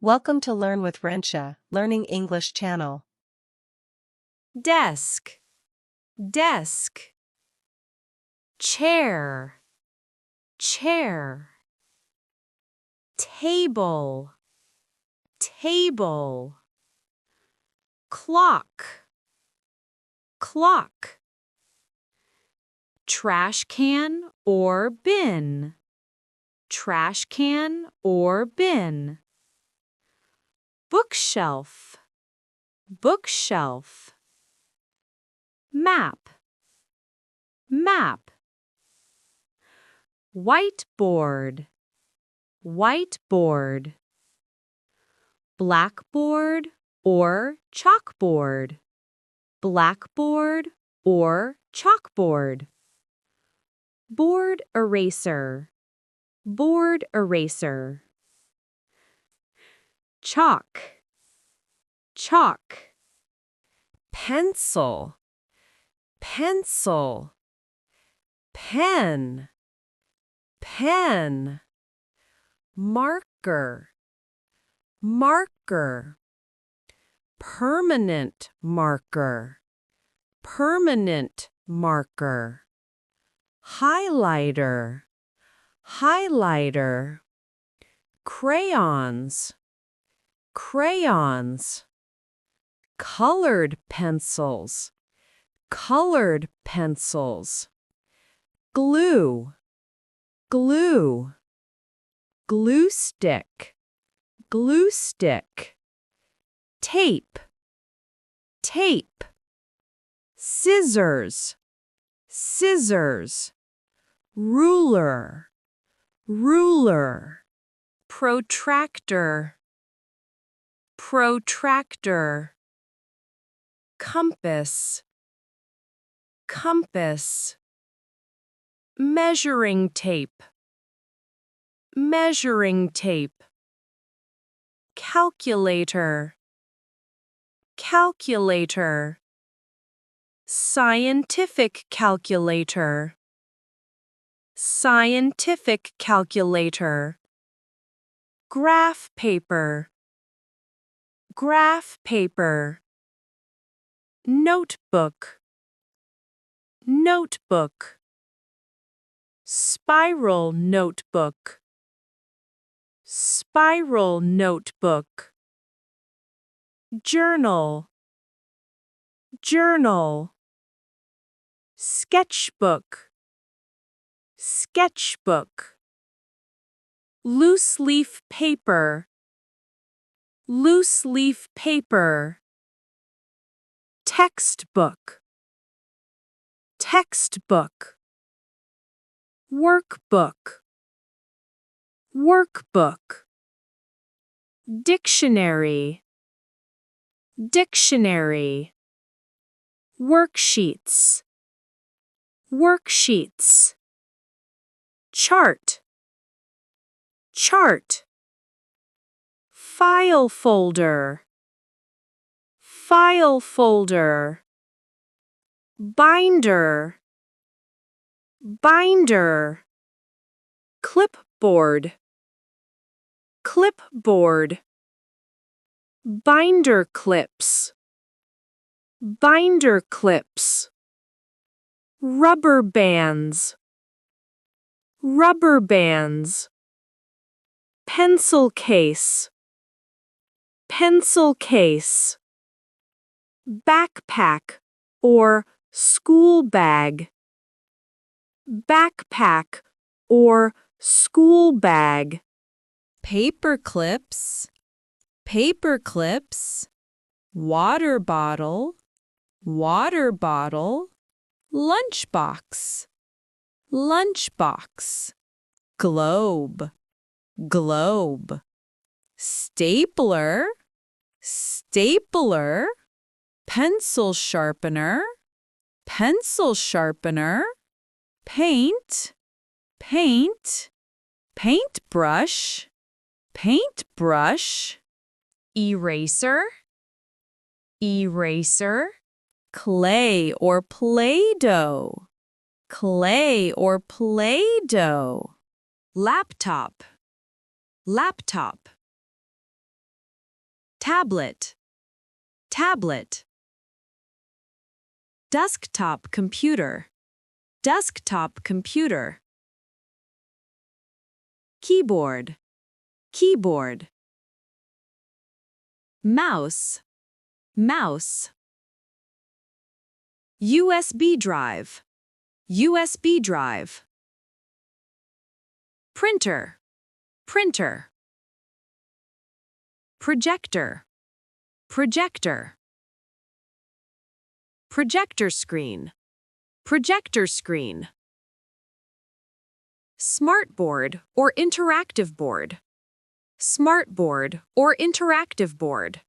Welcome to Learn with Rensia, Learning English channel. Desk, desk. Chair, chair. Table, table. Clock, clock. Trash can or bin, trash can or bin. Bookshelf, bookshelf. Map, map. Whiteboard, whiteboard. Blackboard or chalkboard, blackboard or chalkboard. Board eraser, board eraser. Chalk, chalk. Pencil, pencil. Pen, pen. Marker, marker. Permanent marker, permanent marker. Highlighter, highlighter. Crayons, crayons. Colored pencils, colored pencils. Glue, glue. Glue stick, glue stick. Tape, tape. Scissors, scissors. Ruler, ruler. Protractor, protractor. Compass, compass. Measuring tape, measuring tape. Calculator, calculator. Scientific calculator, scientific calculator. Graph paper, graph paper. Notebook, notebook. Spiral notebook, spiral notebook. Journal, journal. Sketchbook, sketchbook. Loose leaf paper, loose leaf paper. Textbook, textbook. Workbook, workbook. Dictionary, dictionary. Worksheets, worksheets. Chart, chart. File folder, file folder. Binder, binder. Clipboard, clipboard. Binder clips, binder clips. Rubber bands, rubber bands. Pencil case, pencil case. Backpack or school bag, backpack or school bag. Paper clips, paper clips. Water bottle, water bottle. Lunchbox, lunchbox. Globe, globe. Stapler, stapler. Pencil sharpener, pencil sharpener. Paint, paint. Paintbrush, paintbrush. Eraser, eraser. Clay or Play-Doh, clay or Play-Doh. Laptop, laptop. tablet, tablet. Desktop computer, desktop computer. Keyboard, keyboard. Mouse, mouse. USB drive, USB drive. Printer, printer. Projector, projector. Projector screen, projector screen. Smartboard or interactive board, smartboard or interactive board.